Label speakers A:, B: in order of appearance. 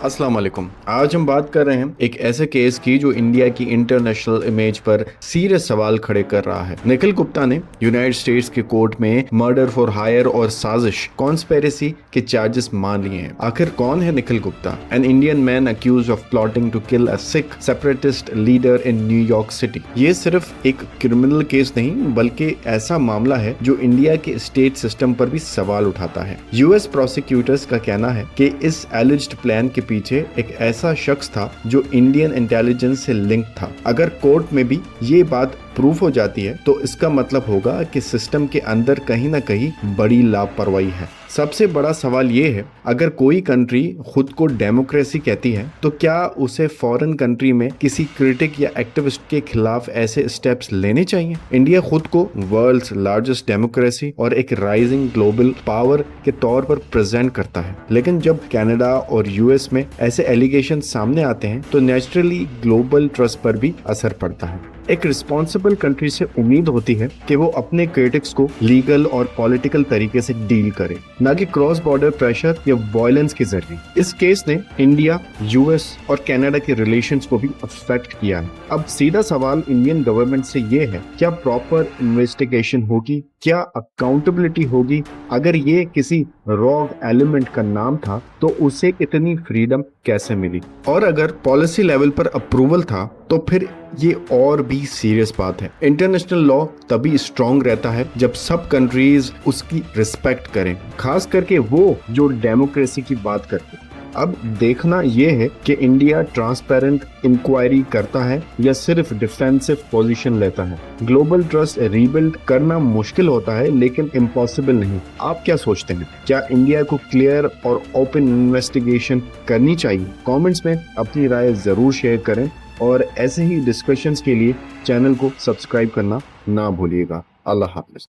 A: अस्सलाम वालेकुम। आज हम बात कर रहे हैं एक ऐसे केस की जो इंडिया की इंटरनेशनल इमेज पर सीरियस सवाल खड़े कर रहा है। निखिल गुप्ता ने यूनाइटेड स्टेट्स के कोर्ट में मर्डर फॉर हायर और साजिश कॉन्स्पिरेसी के चार्जेस मान लिए हैं। आखिर कौन है Nikhil Gupta? An Indian man accused of plotting to kill a Sikh separatist leader in New York City. ये सिर्फ एक क्रिमिनल केस नहीं बल्कि ऐसा मामला है जो इंडिया के स्टेट सिस्टम पर भी सवाल उठाता है। यूएस प्रोसिक्यूटर्स का कहना है कि इस एलिज्ड प्लान के पीछे एक ऐसा शख्स था जो इंडियन इंटेलिजेंस से लिंक था। अगर कोर्ट में भी ये बात प्रूफ हो जाती है तो इसका मतलब होगा कि सिस्टम के अंदर कहीं ना कहीं बड़ी लापरवाही है। सबसे बड़ा सवाल ये है, अगर कोई कंट्री खुद को डेमोक्रेसी कहती है तो क्या उसे फॉरेन कंट्री में किसी क्रिटिक या एक्टिविस्ट के खिलाफ ऐसे स्टेप्स लेने चाहिए? इंडिया खुद को वर्ल्ड्स लार्जेस्ट डेमोक्रेसी और एक राइजिंग ग्लोबल पावर के तौर पर प्रेजेंट करता है, लेकिन जब कनाडा और यूएस में ऐसे एलिगेशन सामने आते हैं तो नेचुरली ग्लोबल ट्रस्ट पर भी असर पड़ता है। एक रिस्पॉन्सिबल कंट्री से उम्मीद होती है कि वो अपने क्रिटिक्स को लीगल और पॉलिटिकल तरीके से डील करे, न कि क्रॉस बॉर्डर प्रेशर या वायलेंस के जरिए। इस केस ने इंडिया, यूएस और कनाडा के रिलेशंस को भी अफेक्ट किया है। अब सीधा सवाल इंडियन गवर्नमेंट से ये है, क्या प्रॉपर इन्वेस्टिगेशन होगी? क्या अकाउंटेबिलिटी होगी? अगर ये किसी रॉग एलिमेंट का नाम था तो उसे इतनी फ्रीडम कैसे मिली? और अगर पॉलिसी लेवल पर अप्रूवल था तो फिर ये और भी सीरियस बात है। इंटरनेशनल लॉ तभी स्ट्रांग रहता है जब सब कंट्रीज उसकी रिस्पेक्ट करें, खास करके वो जो डेमोक्रेसी की बात करते हैं। अब देखना यह है कि इंडिया ट्रांसपेरेंट इंक्वायरी करता है या सिर्फ डिफेंसिव पोजीशन लेता है। ग्लोबल ट्रस्ट रीबिल्ड करना मुश्किल होता है लेकिन इम्पॉसिबल नहीं। आप क्या सोचते हैं? क्या इंडिया को क्लियर और ओपन इन्वेस्टिगेशन करनी चाहिए? कमेंट्स में अपनी राय जरूर शेयर करें और ऐसे ही डिस्कशंस के लिए चैनल को सब्सक्राइब करना ना भूलिएगा। अल्लाह हाफ़िज़।